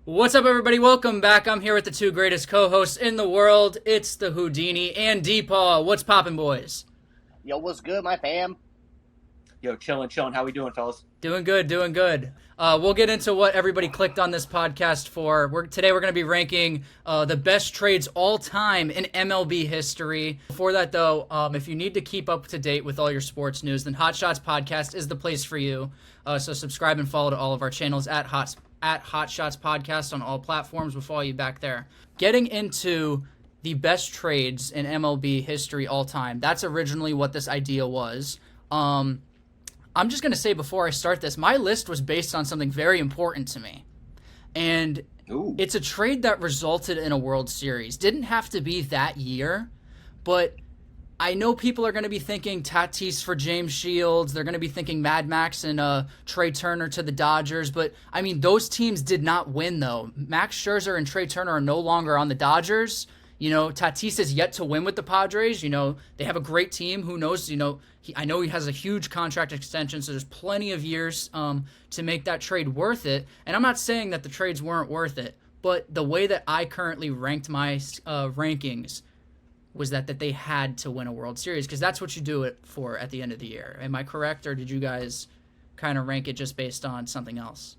What's up, everybody? Welcome back. I'm here with the two greatest co-hosts in the world. It's the Houdini and Deepaw. What's poppin', boys? Yo, what's good, my fam? Yo, chillin', chillin'. How we doing, fellas? Doing good, doing good. We'll get into what everybody clicked on this podcast for. Today we're going to be ranking the best trades all time in MLB history. Before that, though, if you need to keep up to date with all your sports news, then Hot Shots Podcast is the place for you. So subscribe and follow to all of our channels at Hot Shots Podcast on all platforms. We'll follow you back there. Getting into the best trades in MLB history all time. That's originally what this idea was. I'm just going to say before I start this, my list was based on something very important to me. And It's a trade that resulted in a World Series. Didn't have to be that year, but I know people are going to be thinking Tatis for James Shields. They're going to be thinking Mad Max and Trey Turner to the Dodgers. But, I mean, those teams did not win, though. Max Scherzer and Trey Turner are no longer on the Dodgers. You know, Tatis is yet to win with the Padres. You know, they have a great team. Who knows? You know, I know he has a huge contract extension, so there's plenty of years to make that trade worth it. And I'm not saying that the trades weren't worth it, but the way that I currently ranked my rankings was that they had to win a World Series, because that's what you do it for at the end of the year. Am I correct, or did you guys kind of rank it just based on something else?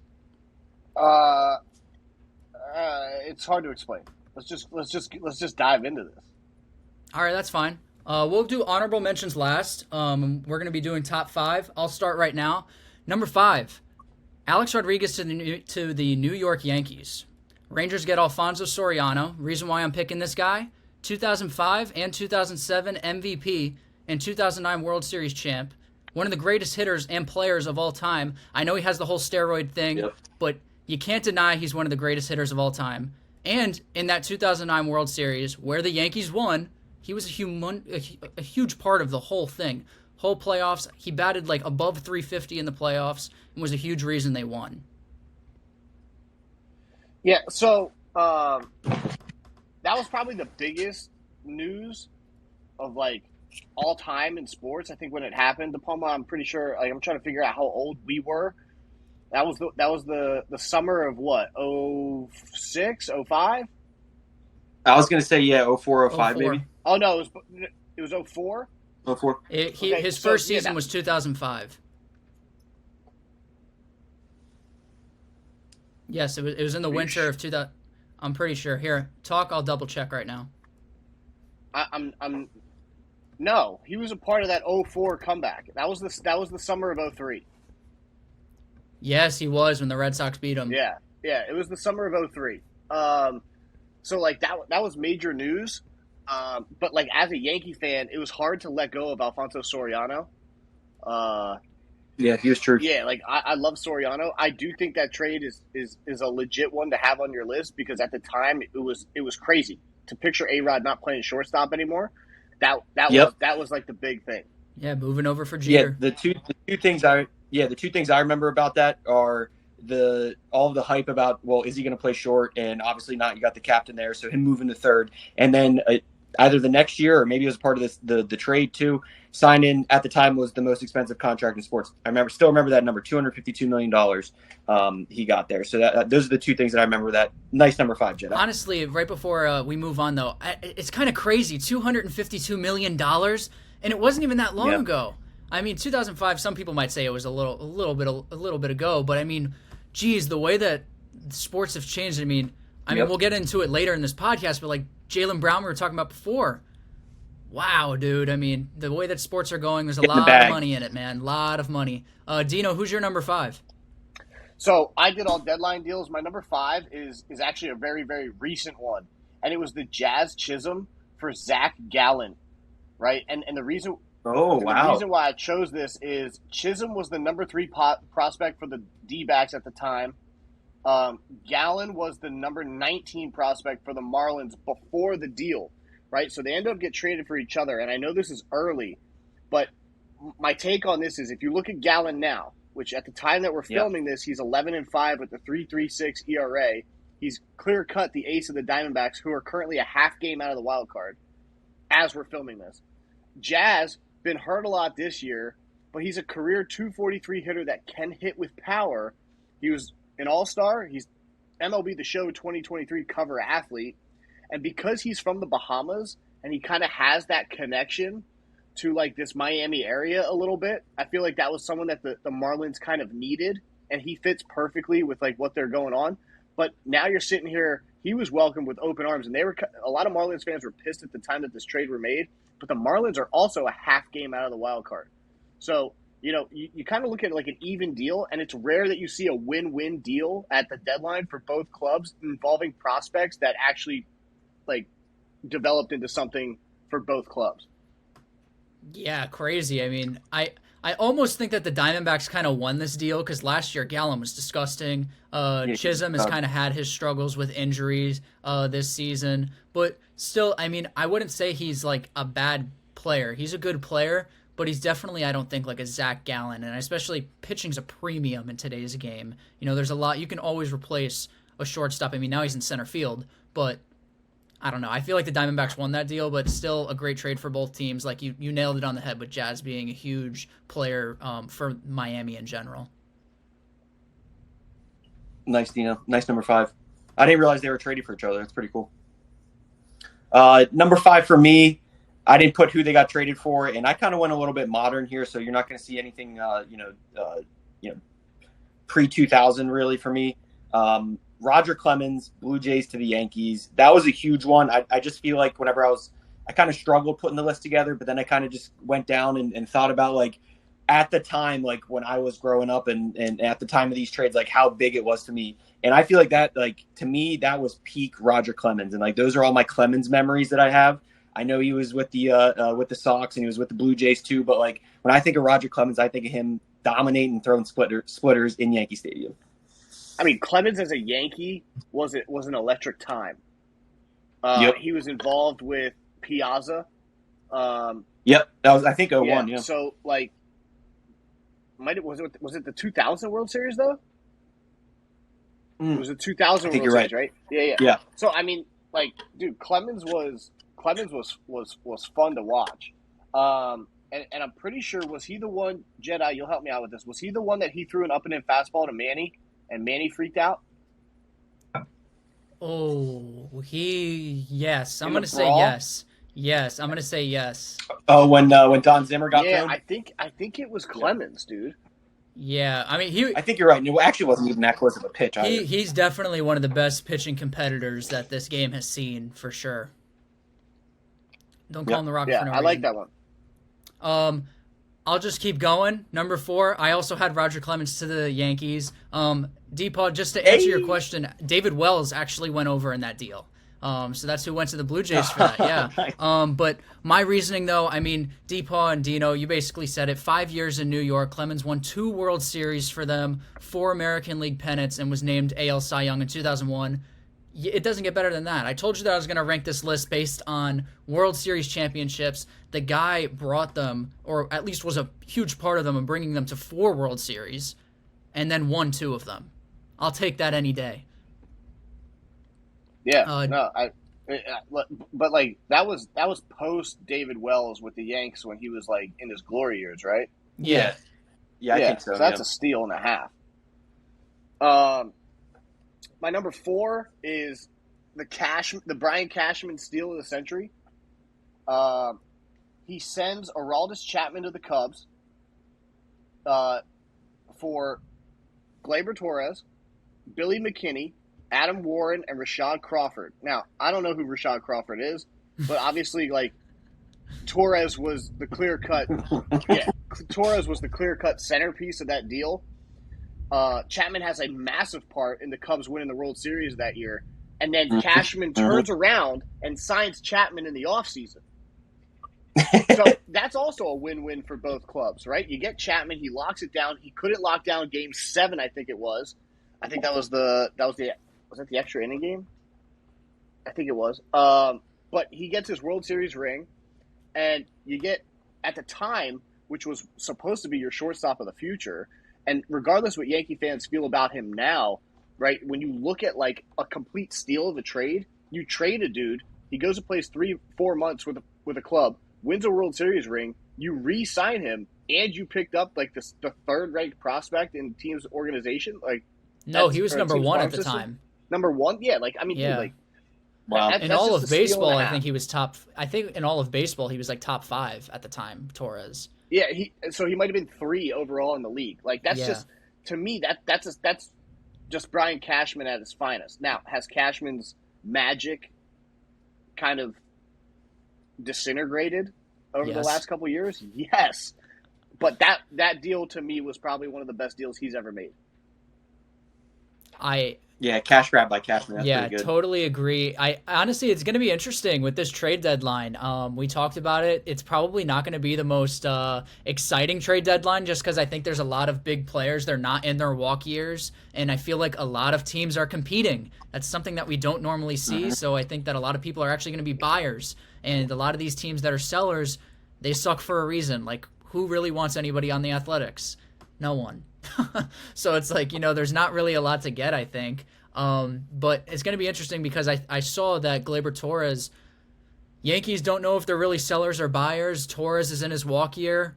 It's hard to explain. Let's just dive into this. All right, that's fine. We'll do honorable mentions last. We're going to be doing top five. I'll start right now. Number 5, Alex Rodriguez to the New York Yankees. Rangers get Alfonso Soriano. Reason why I'm picking this guy: 2005 and 2007 MVP and 2009 World Series champ. One of the greatest hitters and players of all time. I know he has the whole steroid thing, but you can't deny he's one of the greatest hitters of all time. And in that 2009 World Series, where the Yankees won, he was a huge part of the whole thing. Whole playoffs, he batted like above 350 in the playoffs and was a huge reason they won. Yeah, so that was probably the biggest news of like all time in sports. I think when it happened, De Palma, I'm pretty sure. Like, I'm trying to figure out how old we were. That was the summer of what, 06, 05? I was gonna say 04, 05 04. maybe. Oh no, it was 04? 04. His first season was 2005. Yes, it was in the winter of 2000. I'm pretty sure. Here, talk. I'll double check right now. I'm no. He was a part of that 04 comeback. That was the summer of 03. Yes, he was when the Red Sox beat him. Yeah, it was the summer of 03. So like that was major news. But like as a Yankee fan, it was hard to let go of Alfonso Soriano. Yeah, he was true. Yeah, like I love Soriano. I do think that trade is a legit one to have on your list, because at the time it was crazy to picture A-Rod not playing shortstop anymore. That was like the big thing. Yeah, moving over for Jeter. Yeah, the two things I remember about that are all of the hype about, well, is he going to play short? And obviously not. You got the captain there, so him moving to third, and then either the next year or maybe it was part of the trade too. Signed in at the time was the most expensive contract in sports. Still remember that number, $252 million. He got there. So those are the two things that I remember. That nice number 5, Jedi. Honestly, right before we move on though, it's kind of crazy. $252 million, and it wasn't even that long ago. I mean, 2005. Some people might say it was a little bit ago, but I mean, geez, the way that sports have changed. I mean, we'll get into it later in this podcast, but like Jaylen Brown, we were talking about before. Wow, dude. I mean, the way that sports are going, there's a lot of money in it, man. A lot of money. Dino, who's your number 5? So I did all deadline deals. My number 5 is actually a very, very recent one, and it was the Jazz Chisholm for Zach Gallen, right? And the reason. Oh, wow. The reason why I chose this is Chisholm was the number 3 prospect for the D-backs at the time. Gallen was the number 19 prospect for the Marlins before the deal, right? So they end up getting traded for each other. And I know this is early, but my take on this is if you look at Gallen now, which at the time that we're filming this, he's 11-5 with the 3.36 ERA. He's clear cut the ace of the Diamondbacks, who are currently a half game out of the wild card as we're filming this. Jazz been hurt a lot this year, but he's a career 243 hitter that can hit with power. He was an all-star. He's MLB The Show 2023 cover athlete, and because he's from the Bahamas and he kind of has that connection to like this Miami area a little bit, I feel like that was someone that the Marlins kind of needed, and he fits perfectly with like what they're going on. But now you're sitting here, he was welcomed with open arms, and a lot of Marlins fans were pissed at the time that this trade were made. But the Marlins are also a half game out of the wild card, so you kind of look at it like an even deal, and it's rare that you see a win-win deal at the deadline for both clubs involving prospects that actually like developed into something for both clubs. Yeah, crazy. I mean, I almost think that the Diamondbacks kind of won this deal because last year Gallen was disgusting. Chisholm has kind of had his struggles with injuries this season, but still, I mean, I wouldn't say he's like a bad player. He's a good player, but he's definitely, I don't think, like a Zach Gallen, and especially pitching's a premium in today's game. There's a lot. You can always replace a shortstop. I mean, now he's in center field, but I don't know. I feel like the Diamondbacks won that deal, but still a great trade for both teams. Like you nailed it on the head with Jazz being a huge player for Miami in general. Nice, Dino. Nice number 5. I didn't realize they were trading for each other. That's pretty cool. Number 5 for me, I didn't put who they got traded for, and I kind of went a little bit modern here, so you're not going to see anything, pre-2000 really for me. Roger Clemens, Blue Jays to the Yankees. That was a huge one. I just feel like whenever I kind of struggled putting the list together, but then I kind of just went down and thought about like at the time, like when I was growing up and at the time of these trades, like how big it was to me. And I feel like that, like to me, that was peak Roger Clemens. And like, those are all my Clemens memories that I have. I know he was with the Sox and he was with the Blue Jays too. But like when I think of Roger Clemens, I think of him dominating and throwing splitters in Yankee Stadium. I mean, Clemens as a Yankee was an electric time. Yep. He was involved with Piazza. Yep, that was I think 01. Yeah. So like, was it the 2000 World Series though? It was the 2000 World Series, right? Yeah. So I mean, like, dude, Clemens was fun to watch. And I'm pretty sure, was he the one, Jedi, you'll help me out with this, was he the one that he threw an up and in fastball to Manny and Manny freaked out? Oh, yes. I'm going to say yes. Yes, I'm going to say yes. Oh, when Don Zimmer got thrown? I think it was Clemens, dude. Yeah, I mean, I think you're right. It actually wasn't even that close of a pitch either. He's definitely one of the best pitching competitors that this game has seen, for sure. Don't call him the Rock for no reason. I like that one. I'll just keep going. Number 4, I also had Roger Clemens to the Yankees. Deepaw, just to answer your question, David Wells actually went over in that deal. So that's who went to the Blue Jays for that, yeah. Nice. But my reasoning, though, I mean, Deepaw and Dino, you basically said it. 5 years in New York, Clemens won 2 World Series for them, 4 American League pennants, and was named AL Cy Young in 2001. It doesn't get better than that. I told you that I was going to rank this list based on World Series championships. The guy brought them, or at least was a huge part of them, in bringing them to 4 World Series, and then won 2 of them. I'll take that any day. Yeah, but like that was post David Wells with the Yanks when he was like in his glory years, right? Yeah, I think so. So that's a steal and a half. My number 4 is the Brian Cashman steal of the century. He sends Aroldis Chapman to the Cubs for Gleyber Torres, Billy McKinney, Adam Warren, and Rashad Crawford. Now, I don't know who Rashad Crawford is, but obviously, like, Torres was the clear-cut centerpiece of that deal. Chapman has a massive part in the Cubs winning the World Series that year. And then Cashman turns around and signs Chapman in the offseason. So that's also a win-win for both clubs, right? You get Chapman, he locks it down. He couldn't lock down Game 7, I think it was. I think was that the extra inning game? I think it was. But he gets his World Series ring, and you get, at the time, which was supposed to be your shortstop of the future, and regardless what Yankee fans feel about him now, right, when you look at like a complete steal of a trade, you trade a dude, he goes and plays 3-4 months with a club, wins a World Series ring, you re-sign him, and you picked up like the third-ranked prospect in the team's organization. Like, no, he was number 1 at the time. Number one, yeah. Like I mean, Yeah. dude, like Wow. In that's all just of a steal and baseball, a I half. think he was top. I think in all of baseball, he was like top 5 at the time. Torres. Yeah, he might have been 3 overall in the league. Like that's Yeah. just to me that's just Brian Cashman at his finest. Now, has Cashman's magic kind of disintegrated over the Yes. last couple of years? Yes. But that deal to me was probably one of the best deals he's ever made. Yeah, cash grab by Cashman. That's Yeah, pretty good. totally agree. I honestly, it's going to be interesting with this trade deadline. We talked about it. It's probably not going to be the most exciting trade deadline just because I think there's a lot of big players. They're not in their walk years, and I feel like a lot of teams are competing. That's something that we don't normally see. So I think that a lot of people are actually going to be buyers, and a lot of these teams that are sellers, they suck for a reason. Like, who really wants anybody on the Athletics? No one. So it's like, there's not really a lot to get, I think. But it's going to be interesting because I saw that Gleyber Torres, Yankees don't know if they're really sellers or buyers. Torres is in his walk year.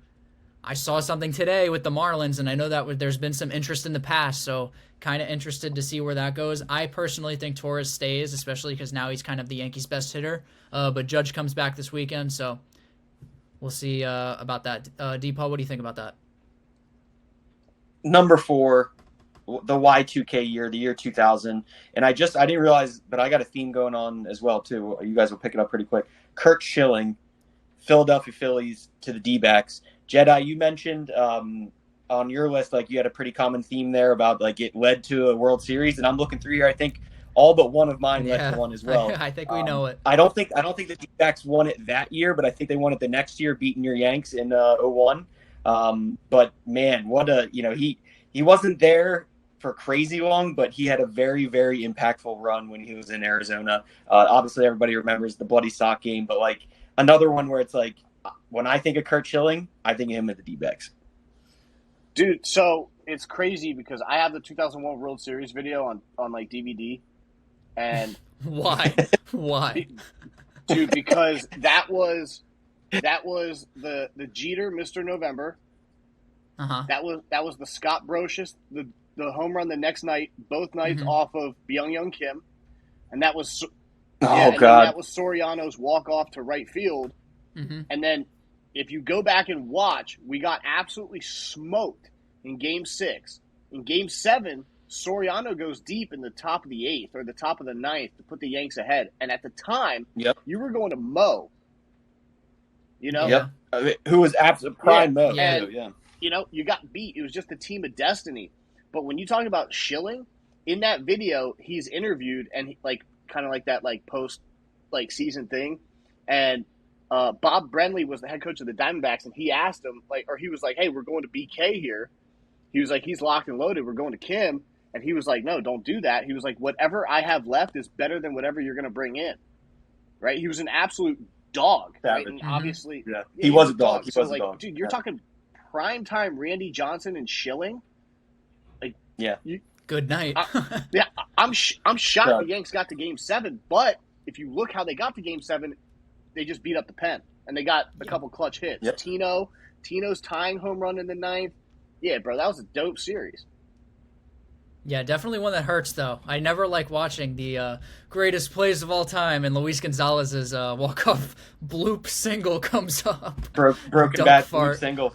I saw something today with the Marlins, and I know that there's been some interest in the past, so kind of interested to see where that goes. I personally think Torres stays, especially because now he's kind of the Yankees' best hitter. But Judge comes back this weekend, so we'll see about that. Deepaul, what do you think about that? Number 4, the Y2K year, the year 2000. And I didn't realize, but I got a theme going on as well, too. You guys will pick it up pretty quick. Kurt Schilling, Philadelphia Phillies to the D-backs. Jedi, you mentioned on your list, like you had a pretty common theme there about like it led to a World Series. And I'm looking through here. I think all but one of mine led to one as well. I think we know it. I don't think the D-backs won it that year, but I think they won it the next year, beating your Yanks in 01. But man, what he wasn't there for crazy long, but he had a very, very impactful run when he was in Arizona. Obviously everybody remembers the bloody sock game, but like another one where it's like, when I think of Kurt Schilling, I think of him at the D-backs. Dude, so it's crazy because I have the 2001 World Series video on like DVD, and Why? dude, because that was the Jeter Mr. November. Uh-huh. That was the Scott Brocious, the home run the next night, both nights off of Byung-Hyun Kim, and that was that was Soriano's walk off to right field, and then if you go back and watch, we got absolutely smoked in Game 6. In Game 7, Soriano goes deep in the top of the 8th or the top of the 9th to put the Yanks ahead, and at the time, you were going to Mo. Who was absolute prime Mo. And, you got beat. It was just a team of destiny. But when you talk about Schilling, in that video, he's interviewed and kind of like that post season thing, and Bob Brenly was the head coach of the Diamondbacks, and he asked him he was like, "Hey, we're going to BK here." He was like, "He's locked and loaded. We're going to Kim," and he was like, "No, don't do that." He was like, "Whatever I have left is better than whatever you're going to bring in." Right? He was an absolute dog, right? And obviously, he was a dog. He so was a dog. dude, you're talking primetime Randy Johnson and Schilling. Good night. I'm shocked the Yanks got to Game 7, but if you look how they got to Game 7, they just beat up the pen, and they got a couple clutch hits. Yep. Tino's tying home run in the 9th. Yeah, bro, that was a dope series. Yeah, definitely one that hurts, though. I never like watching the greatest plays of all time, and Luis Gonzalez's walk-off bloop single comes up. Broken bat bloop single.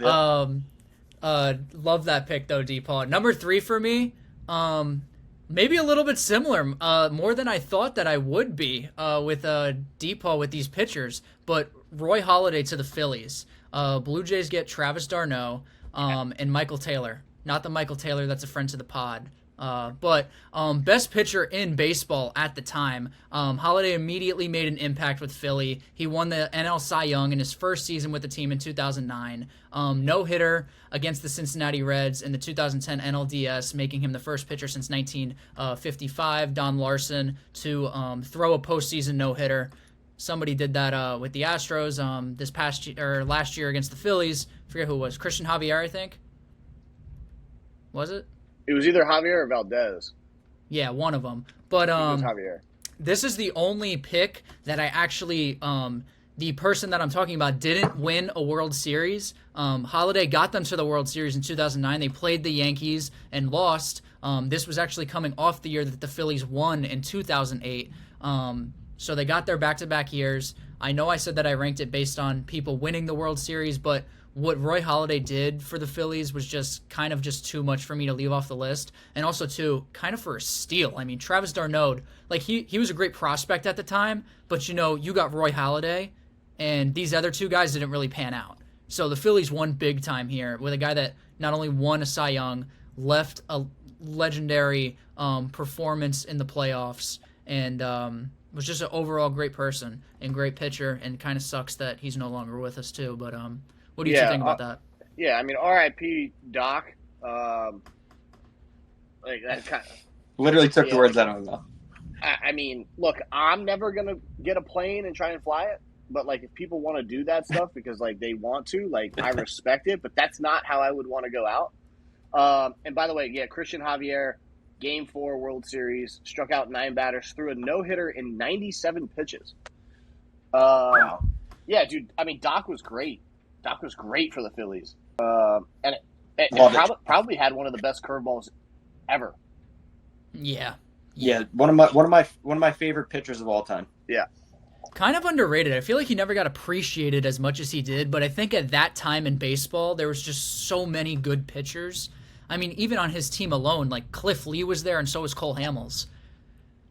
Love that pick, though, DePaul. Number 3 for me, maybe a little bit similar, more than I thought that I would be with DePaul with these pitchers, but Roy Halladay to the Phillies. Blue Jays get Travis d'Arnaud and Michael Taylor. Not the Michael Taylor that's a friend to the pod. But best pitcher in baseball at the time. Halladay immediately made an impact with Philly. He won the NL Cy Young in his first season with the team in 2009. No-hitter against the Cincinnati Reds in the 2010 NLDS, making him the first pitcher since 1955. Don Larson to throw a postseason no-hitter. Somebody did that with the Astros this past year, or last year against the Phillies. I forget who it was. Christian Javier, I think. Was it? It was either Javier or Valdez. Yeah, one of them. But it was Javier. This is the only pick that I actually the person that I'm talking about didn't win a World Series. Holiday got them to the World Series in 2009. They played the Yankees and lost. This was actually coming off the year that the Phillies won in 2008. So they got their back-to-back years. I know I said that I ranked it based on people winning the World Series, but what Roy Halladay did for the Phillies was just kind of just too much for me to leave off the list. And also, too, kind of for a steal. I mean, Travis d'Arnaud, like, he was a great prospect at the time, but, you got Roy Halladay, and these other two guys didn't really pan out. So the Phillies won big time here with a guy that not only won a Cy Young, left a legendary performance in the playoffs, and was just an overall great person and great pitcher, and kind of sucks that he's no longer with us, too. But what do you think about that? Yeah, I mean, R.I.P. Doc. Like that kind of Literally took the words out of my mouth. I mean, look, I'm never gonna get a plane and try and fly it. But, like, if people want to do that stuff because, like, they want to, like, I respect it. But that's not how I would want to go out. And, by the way, yeah, Christian Javier, Game 4 World Series, struck out 9 batters, threw a no-hitter in 97 pitches. Wow. Yeah, dude, I mean, Doc was great. Doc was great for the Phillies. And it probably had one of the best curveballs ever. Yeah. Yeah, one of my favorite pitchers of all time. Yeah. Kind of underrated. I feel like he never got appreciated as much as he did, but I think at that time in baseball, there was just so many good pitchers. I mean, even on his team alone, like Cliff Lee was there and so was Cole Hamels,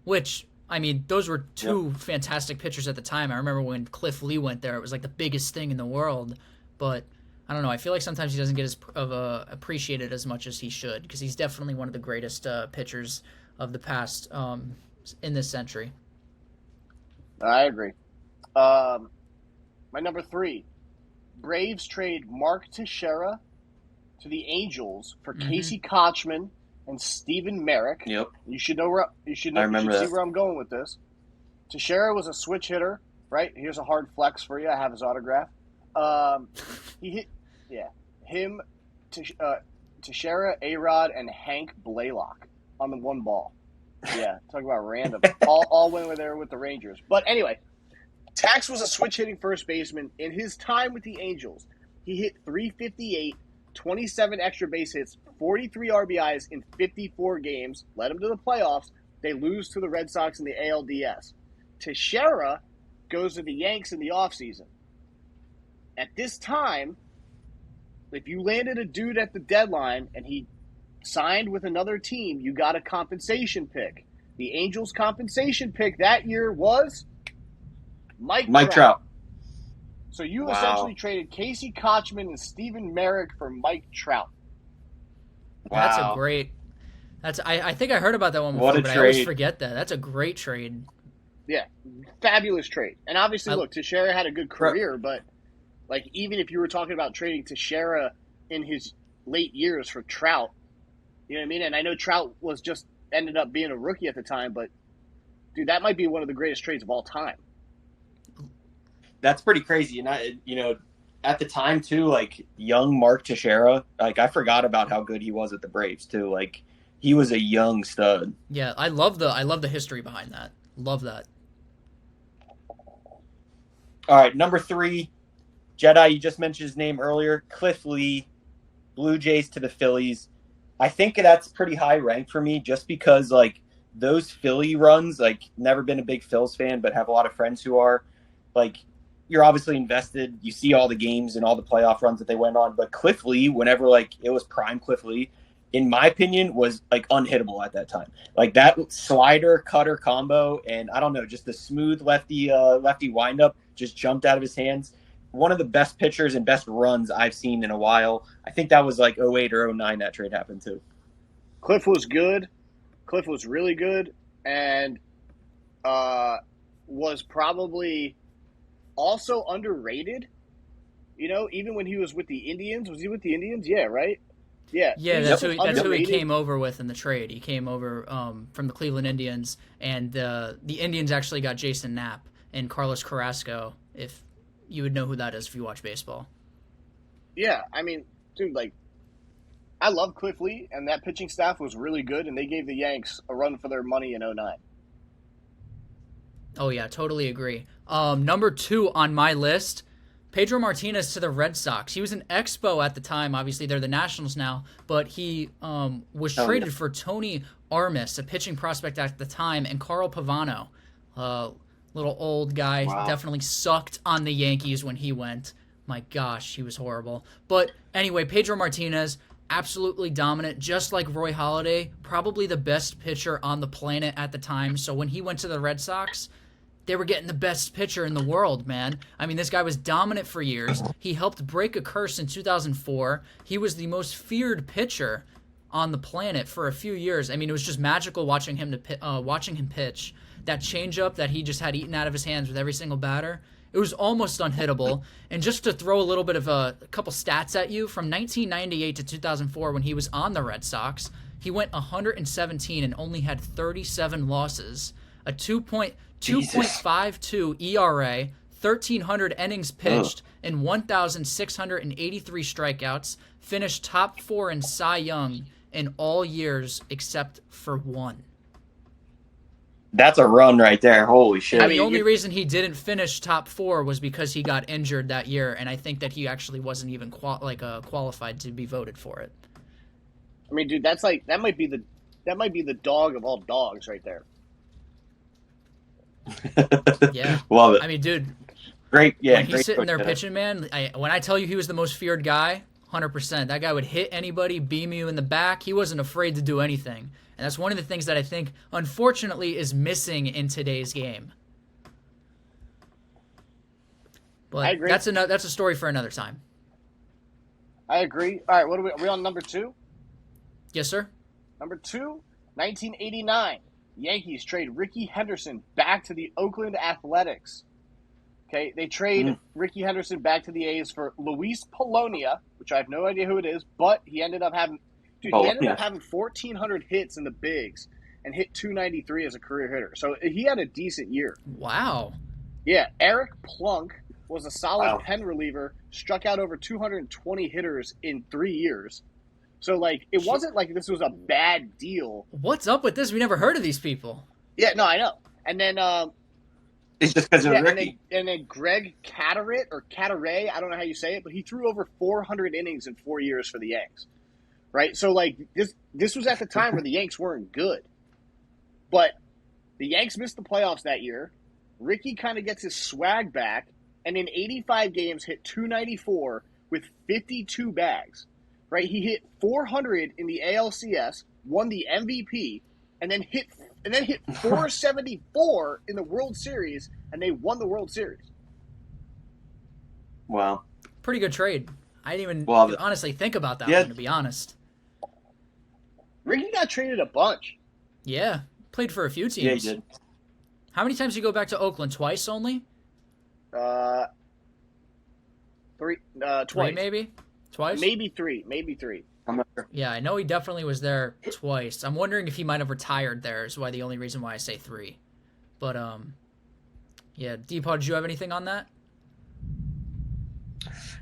which, I mean, those were two fantastic pitchers at the time. I remember when Cliff Lee went there, it was like the biggest thing in the world, but I don't know. I feel like sometimes he doesn't get appreciated as much as he should, because he's definitely one of the greatest pitchers of the past in this century. I agree. My number 3, Braves trade Mark Teixeira to the Angels for Casey Kotchman and Stephen Merrick. Yep. You should know where see where I'm going with this. Teixeira was a switch hitter, right? Here's a hard flex for you. I have his autograph. He hit, him, Teixeira, A-Rod, and Hank Blaylock on the one ball. Yeah, talk about random. all went there with the Rangers. But anyway, Tax was a switch-hitting first baseman. In his time with the Angels, he hit .358, 27 extra base hits, 43 RBIs in 54 games, led them to the playoffs. They lose to the Red Sox in the ALDS. Teixeira goes to the Yanks in the offseason. At this time, if you landed a dude at the deadline and he signed with another team, you got a compensation pick. The Angels' compensation pick that year was Mike Trout. So you essentially traded Casey Kotchman and Stephen Merrick for Mike Trout. Wow. That's a great. I think I heard about that one before, but I always forget that. That's a great trade. Yeah, fabulous trade. And obviously, look, Teixeira had a good career, but like even if you were talking about trading Teixeira in his late years for Trout, you know what I mean? And I know Trout was just ended up being a rookie at the time, but dude, that might be one of the greatest trades of all time. That's pretty crazy. And at the time too, like young Mark Teixeira, like I forgot about how good he was at the Braves too. Like he was a young stud. Yeah, I love the history behind that. Love that. All right, number 3, Jedi, you just mentioned his name earlier, Cliff Lee, Blue Jays to the Phillies. I think that's pretty high rank for me just because, like, those Philly runs, like, never been a big Phils fan, but have a lot of friends who are. Like, you're obviously invested. You see all the games and all the playoff runs that they went on. But Cliff Lee, whenever, like, it was prime Cliff Lee, in my opinion, was, like, unhittable at that time. Like, that slider-cutter combo and, I don't know, just the smooth lefty windup just jumped out of his hands. One of the best pitchers and best runs I've seen in a while. I think that was like 08 or 09 that trade happened too. Cliff was good. Cliff was really good and was probably also underrated. You know, even when he was with the Indians. Was he with the Indians? Yeah, right? Yeah. Yeah, that's who he came over with in the trade. He came over from the Cleveland Indians, and the Indians actually got Jason Knapp and Carlos Carrasco, if you would know who that is if you watch baseball. Yeah, I mean, dude, like, I love Cliff Lee, and that pitching staff was really good, and they gave the Yanks a run for their money in 09. Oh yeah, totally agree. Number 2 on my list, Pedro Martinez to the Red Sox. He was an Expo at the time. Obviously, they're the Nationals now, but he was traded for Tony Armas, a pitching prospect at the time, and Carl Pavano, little old guy. Wow. Definitely sucked on the Yankees when he went. My gosh, he was horrible. But anyway, Pedro Martinez, absolutely dominant, just like Roy Halladay, probably the best pitcher on the planet at the time. So when he went to the Red Sox, they were getting the best pitcher in the world, man. I mean, this guy was dominant for years. He helped break a curse in 2004. He was the most feared pitcher on the planet for a few years. I mean, it was just magical watching him pitch. That changeup that he just had eaten out of his hands with every single batter, it was almost unhittable. And just to throw a little bit of a couple stats at you, from 1998 to 2004 when he was on the Red Sox, he went 117 and only had 37 losses, a 2.52 ERA, 1,300 innings pitched, and 1,683 strikeouts, finished top 4 in Cy Young in all years except for one. That's a run right there. Holy shit. And the only reason he didn't finish top 4 was because he got injured that year, and I think that he actually wasn't even qualified to be voted for it. I mean, dude, that's like that might be the dog of all dogs right there. Yeah. Love it. I mean, dude, Great. Yeah. when he's great sitting there coach, pitching, man, when I tell you he was the most feared guy, 100%. That guy would hit anybody, beam you in the back. He wasn't afraid to do anything. And that's one of the things that I think, unfortunately, is missing in today's game. But I agree. that's a story for another time. I agree. All right, are we on number 2? Yes, sir? Number 2, 1989. Yankees trade Ricky Henderson back to the Oakland Athletics. Okay, they trade Ricky Henderson back to the A's for Luis Polonia, which I have no idea who it is, but he ended up having 1,400 hits in the bigs and hit 293 as a career hitter. So he had a decent year. Wow. Yeah, Eric Plunk was a solid pen reliever, struck out over 220 hitters in 3 years. So, like, it wasn't like this was a bad deal. What's up with this? We never heard of these people. Yeah, no, I know. And then, It's just because of Ricky. and then Greg Cataret, I don't know how you say it, but he threw over 400 innings in 4 years for the Yanks. Right? So, like, this was at the time where the Yanks weren't good. But the Yanks missed the playoffs that year. Ricky kind of gets his swag back, and in 85 games hit 294 with 52 bags. Right? He hit 400 in the ALCS, won the MVP, and then hit 474 in the World Series, and they won the World Series. Wow. Pretty good trade. I didn't even honestly think about that one, to be honest. Ricky got traded a bunch. Yeah. Played for a few teams. Yeah, he did. How many times did you go back to Oakland? Twice only? Twice. 3 maybe? Twice? Maybe three. I'm not sure. Yeah, I know he definitely was there twice. I'm wondering if he might have retired there is the only reason why I say 3. But, yeah. Deepaw, did you have anything on that?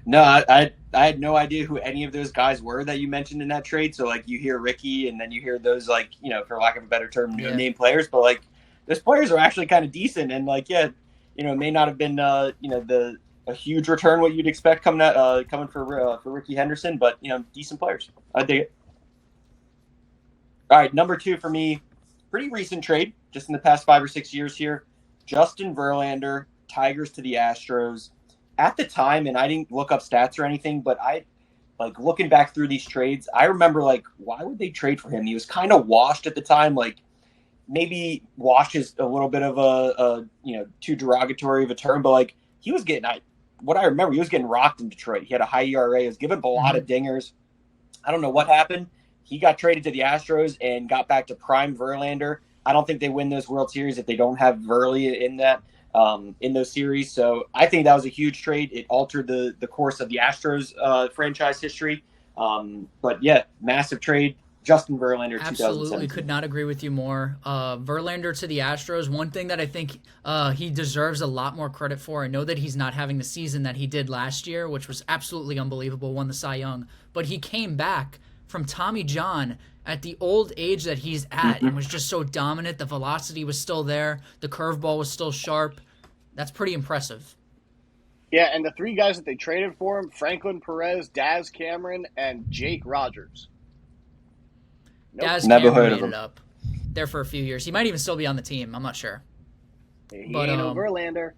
No, I had no idea who any of those guys were that you mentioned in that trade. So, like, you hear Ricky, and then you hear those, like, you know, for lack of a better term, no-name players. But, like, those players are actually kind of decent. And, like, yeah, you know, may not have been, you know, a huge return what you'd expect coming for Ricky Henderson, but, you know, decent players. I dig it. All right, number 2 for me, pretty recent trade, just in the past 5 or 6 years here. Justin Verlander, Tigers to the Astros. At the time, and I didn't look up stats or anything, but I, like, looking back through these trades, I remember, like, why would they trade for him? He was kind of washed at the time. Like, maybe washed is a little bit of a you know, too derogatory of a term, but, like, he was getting, what I remember, he was getting rocked in Detroit. He had a high ERA. He was giving up a lot of dingers. I don't know what happened. He got traded to the Astros and got back to prime Verlander. I don't think they win those World Series if they don't have Verley in that. In those series. So I think that was a huge trade. It altered the course of the Astros franchise history. But yeah, massive trade. Justin Verlander, absolutely could not agree with you more. Verlander to the Astros, one thing that I think he deserves a lot more credit for. I know that he's not having the season that he did last year, which was absolutely unbelievable, won the Cy Young, but he came back from Tommy John at the old age that he's at and was just so dominant. The velocity was still there. The curveball was still sharp. That's pretty impressive. Yeah, and the three guys that they traded for him, Franklin Perez, Daz Cameron, and Jake Rogers. Nope. Daz Never Cameron heard of made him. it up there for a few years. He might even still be on the team. I'm not sure. He ain't no Verlander.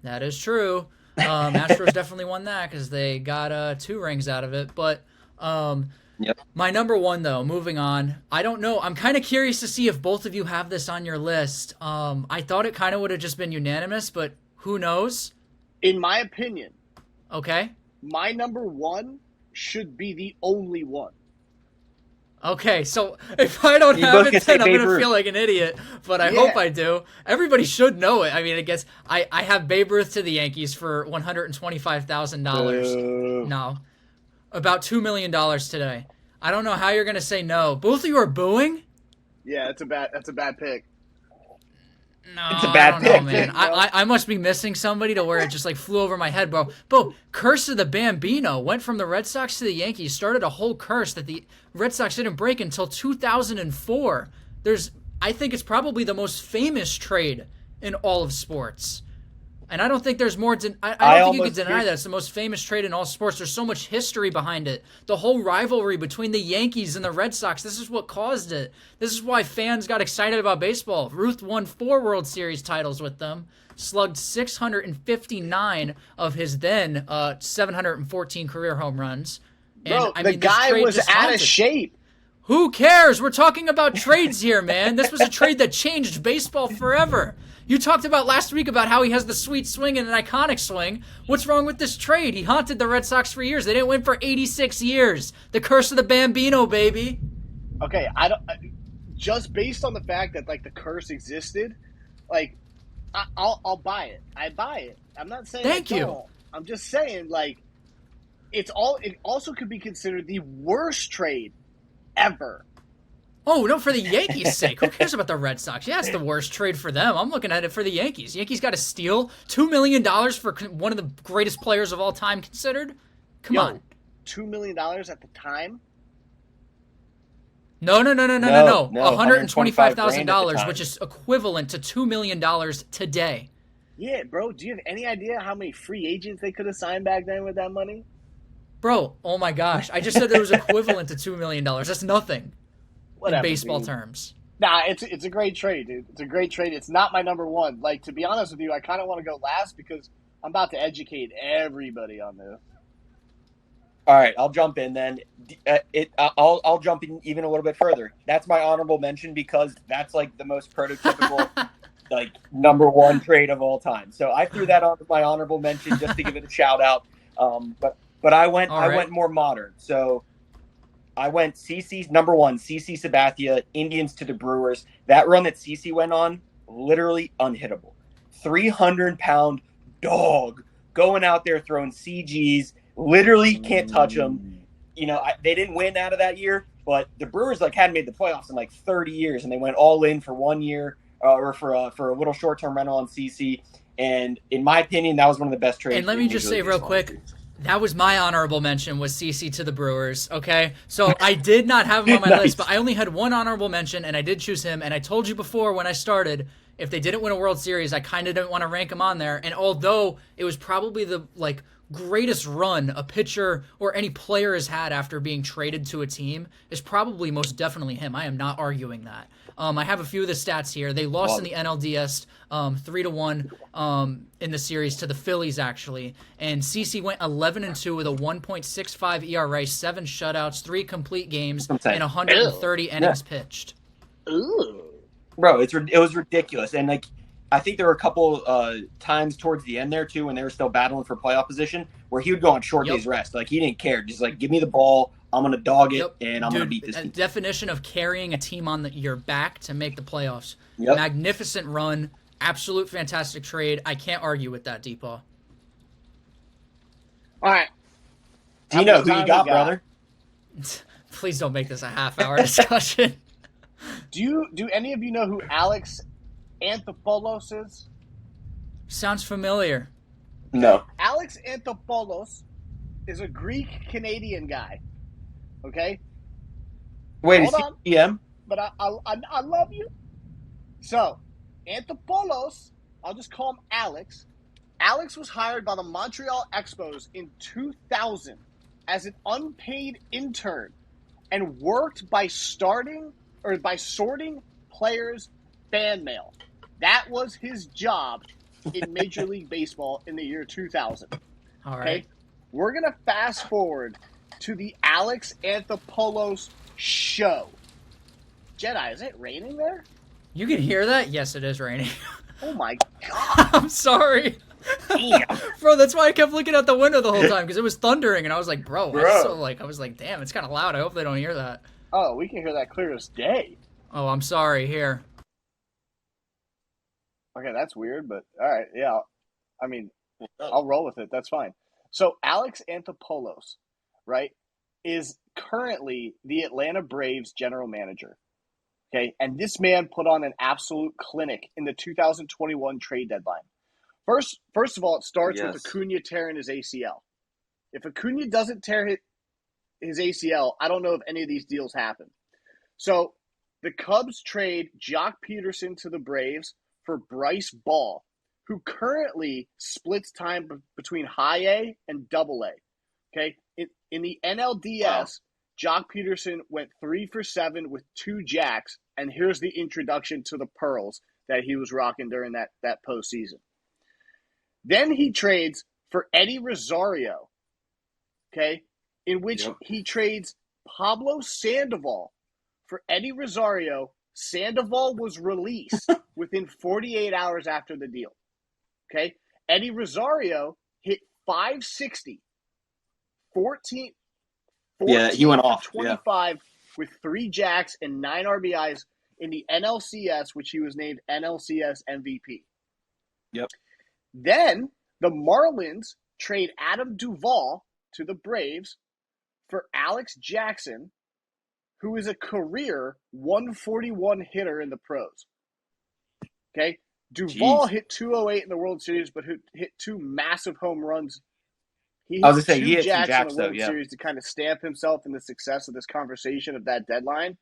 That is true. Astros definitely won that because they got 2 rings out of it. But my number one, though, moving on, I don't know. I'm kind of curious to see if both of you have this on your list. I thought it kind of would have just been unanimous, but who knows? In my opinion, okay, my number one should be the only one. Okay, so if I don't have it, then I'm going to feel like an idiot, but I hope I do. Everybody should know it. I mean, I guess I have Babe Ruth to the Yankees for $125,000. No. About $2 million today. I don't know how you're going to say no. Both of you are booing? Yeah, that's a bad pick. No, it's a bad pick, man. I must be missing somebody to where it just like flew over my head, bro. Bro, curse of the Bambino went from the Red Sox to the Yankees, started a whole curse that the Red Sox didn't break until 2004. I think it's probably the most famous trade in all of sports. And I don't think there's more. I don't think you can deny that it's the most famous trade in all sports. There's so much history behind it. The whole rivalry between the Yankees and the Red Sox. This is what caused it. This is why fans got excited about baseball. Ruth won 4 World Series titles with them. Slugged 659 of his then 714 career home runs. And, bro, the guy was out of shape. Who cares? We're talking about trades here, man. This was a trade that changed baseball forever. You talked about last week about how he has the sweet swing and an iconic swing. What's wrong with this trade? He haunted the Red Sox for years. They didn't win for 86 years. The curse of the Bambino, baby. Okay, just based on the fact that like the curse existed, like I'll buy it. I buy it. I'm not saying Thank you. Don't. I'm just saying like it also could be considered the worst trade ever. Oh, no, for the Yankees' sake. Who cares about the Red Sox? Yeah, it's the worst trade for them. I'm looking at it for the Yankees. Yankees got to steal $2 million for one of the greatest players of all time considered? Come on. $2 million at the time? No. $125,000, which is equivalent to $2 million today. Yeah, bro. Do you have any idea how many free agents they could have signed back then with that money? Bro, oh my gosh. I just said it was equivalent to $2 million. That's nothing. Whatever, in baseball dude. terms. Nah, it's a great trade, dude. It's a great trade. It's not my number one. Like, to be honest with you, I kind of want to go last because I'm about to educate everybody on this. All right, I'll jump in then. I'll jump in even a little bit further. That's my honorable mention because that's like the most prototypical, like number one trade of all time. So I threw that on my honorable mention just to give it a shout out. But I went more modern. So I went number one, CC Sabathia, Indians to the Brewers. That run that CC went on, literally unhittable. 300-pound dog going out there throwing CGs. Literally can't touch them. You know, they didn't win out of that year, but the Brewers hadn't made the playoffs in 30 years, and they went all in for 1 year or for a little short-term rental on CC. And in my opinion, that was one of the best trades. And let me just say real quick, that was my honorable mention, was CC to the Brewers, okay? So I did not have him on my list, but I only had one honorable mention, and I did choose him. And I told you before when I started, if they didn't win a World Series, I kind of didn't want to rank him on there. And although it was probably the greatest run a pitcher or any player has had after being traded to a team, is probably most definitely him. I am not arguing that. I have a few of the stats here. They lost in the NLDS 3-1 in the series to the Phillies, actually. And CC went 11-2 with a 1.65 ERA, 7 shutouts, 3 complete games, and 130 innings pitched. Ooh. Bro, it was ridiculous. And I think there were a couple times towards the end there too when they were still battling for playoff position where he would go on short days rest. He didn't care. Just give me the ball. I'm going to dog it, and I'm going to beat this team. Definition of carrying a team on your back to make the playoffs. Yep. Magnificent run. Absolute fantastic trade. I can't argue with that, Deepaw. All right. Tino, who you got, brother? Please don't make this a half-hour discussion. Do any of you know who Alex Anthopoulos is? Sounds familiar. No. Alex Anthopoulos is a Greek-Canadian guy. Okay? Wait, is Hold he on. GM? But I love you. So, Anthopoulos, I'll just call him Alex. Alex was hired by the Montreal Expos in 2000 as an unpaid intern and worked by sorting players' fan mail. That was his job in Major League Baseball in the year 2000. All right. Okay? We're going to fast forward to the Alex Anthopoulos show. Jedi, is it raining there? You can hear that? Yes, it is raining. Oh my god. I'm sorry. Damn. Bro, that's why I kept looking out the window the whole time because it was thundering and I was like, bro. I was like, damn, it's kind of loud. I hope they don't hear that. Oh, we can hear that clear as day. Oh, I'm sorry. Here. Okay, that's weird, but all right, yeah. I mean, I'll roll with it. That's fine. So Alex Anthopoulos, right, is currently the Atlanta Braves general manager. Okay, and this man put on an absolute clinic in the 2021 trade deadline. First of all, it starts with Acuna tearing his ACL. If Acuna doesn't tear his ACL, I don't know if any of these deals happen. So the Cubs trade Jock Peterson to the Braves for Bryce Ball, who currently splits time between high A and double A. Okay, in the NLDS, Jock Peterson went 3 for 7 with 2 jacks, and here's the introduction to the pearls that he was rocking during that postseason. Then he trades for Eddie Rosario, okay, in which he trades Pablo Sandoval for Eddie Rosario. Sandoval was released within 48 hours after the deal. Okay, Eddie Rosario hit 560, 14 he went off 25 with 3 jacks and 9 RBIs in the NLCS, which he was named NLCS MVP. Yep. Then the Marlins trade Adam Duvall to the Braves for Alex Jackson, who is a career 141 hitter in the pros. Okay? Duvall hit 208 in the World Series, but hit 2 massive home runs. He hit 2 jacks in the World Series to kind of stamp himself in the success of this conversation of that deadline.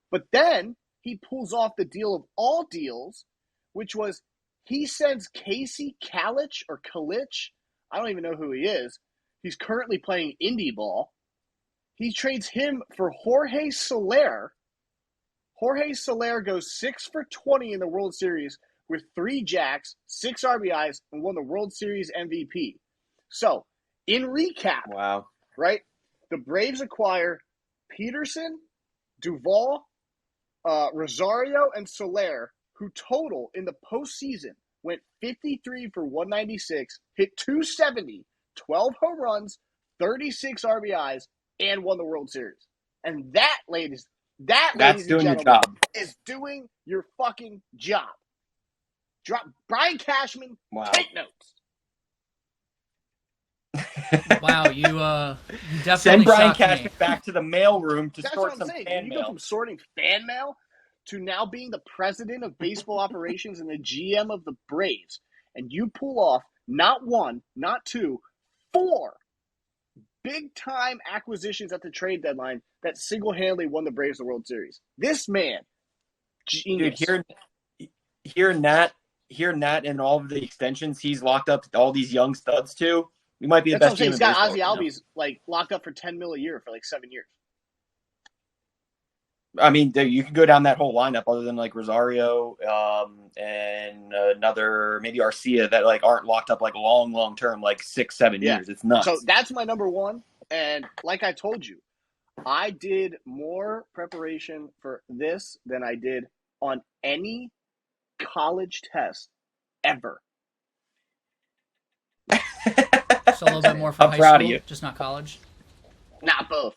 But then he pulls off the deal of all deals, which was he sends Casey Kalich. I don't even know who he is. He's currently playing indie ball. He trades him for Jorge Soler. Jorge Soler goes 6 for 20 in the World Series with 3 jacks, 6 RBIs, and won the World Series MVP. So, in recap, right, the Braves acquire Peterson, Duvall, Rosario, and Soler, who total in the postseason went 53 for 196, hit 270, 12 home runs, 36 RBIs, and won the World Series. And that, ladies and gentlemen, is doing your fucking job. Brian Cashman, take notes. Wow, you definitely send Brian Cashman Cashman back to the mailroom to sort some saying. fan You mail. go from sorting fan mail to now being the president of baseball operations and the GM of the Braves, and you pull off not 1, not 2, 4 big-time acquisitions at the trade deadline that single-handedly won the Braves the World Series. This man, genius. Dude, hearing that and all of the extensions he's locked up all these young studs to, we might be the best team in baseball. He's got Ozzy Albies locked up for $10 million a year for 7 years. I mean, you can go down that whole lineup other than Rosario and another maybe Arcia that aren't locked up long term 6-7 years. It's nuts. So that's my number 1. And like I told you, I did more preparation for this than I did on any college test ever. So a little bit more for high proud school, of you. Just not college. Not both.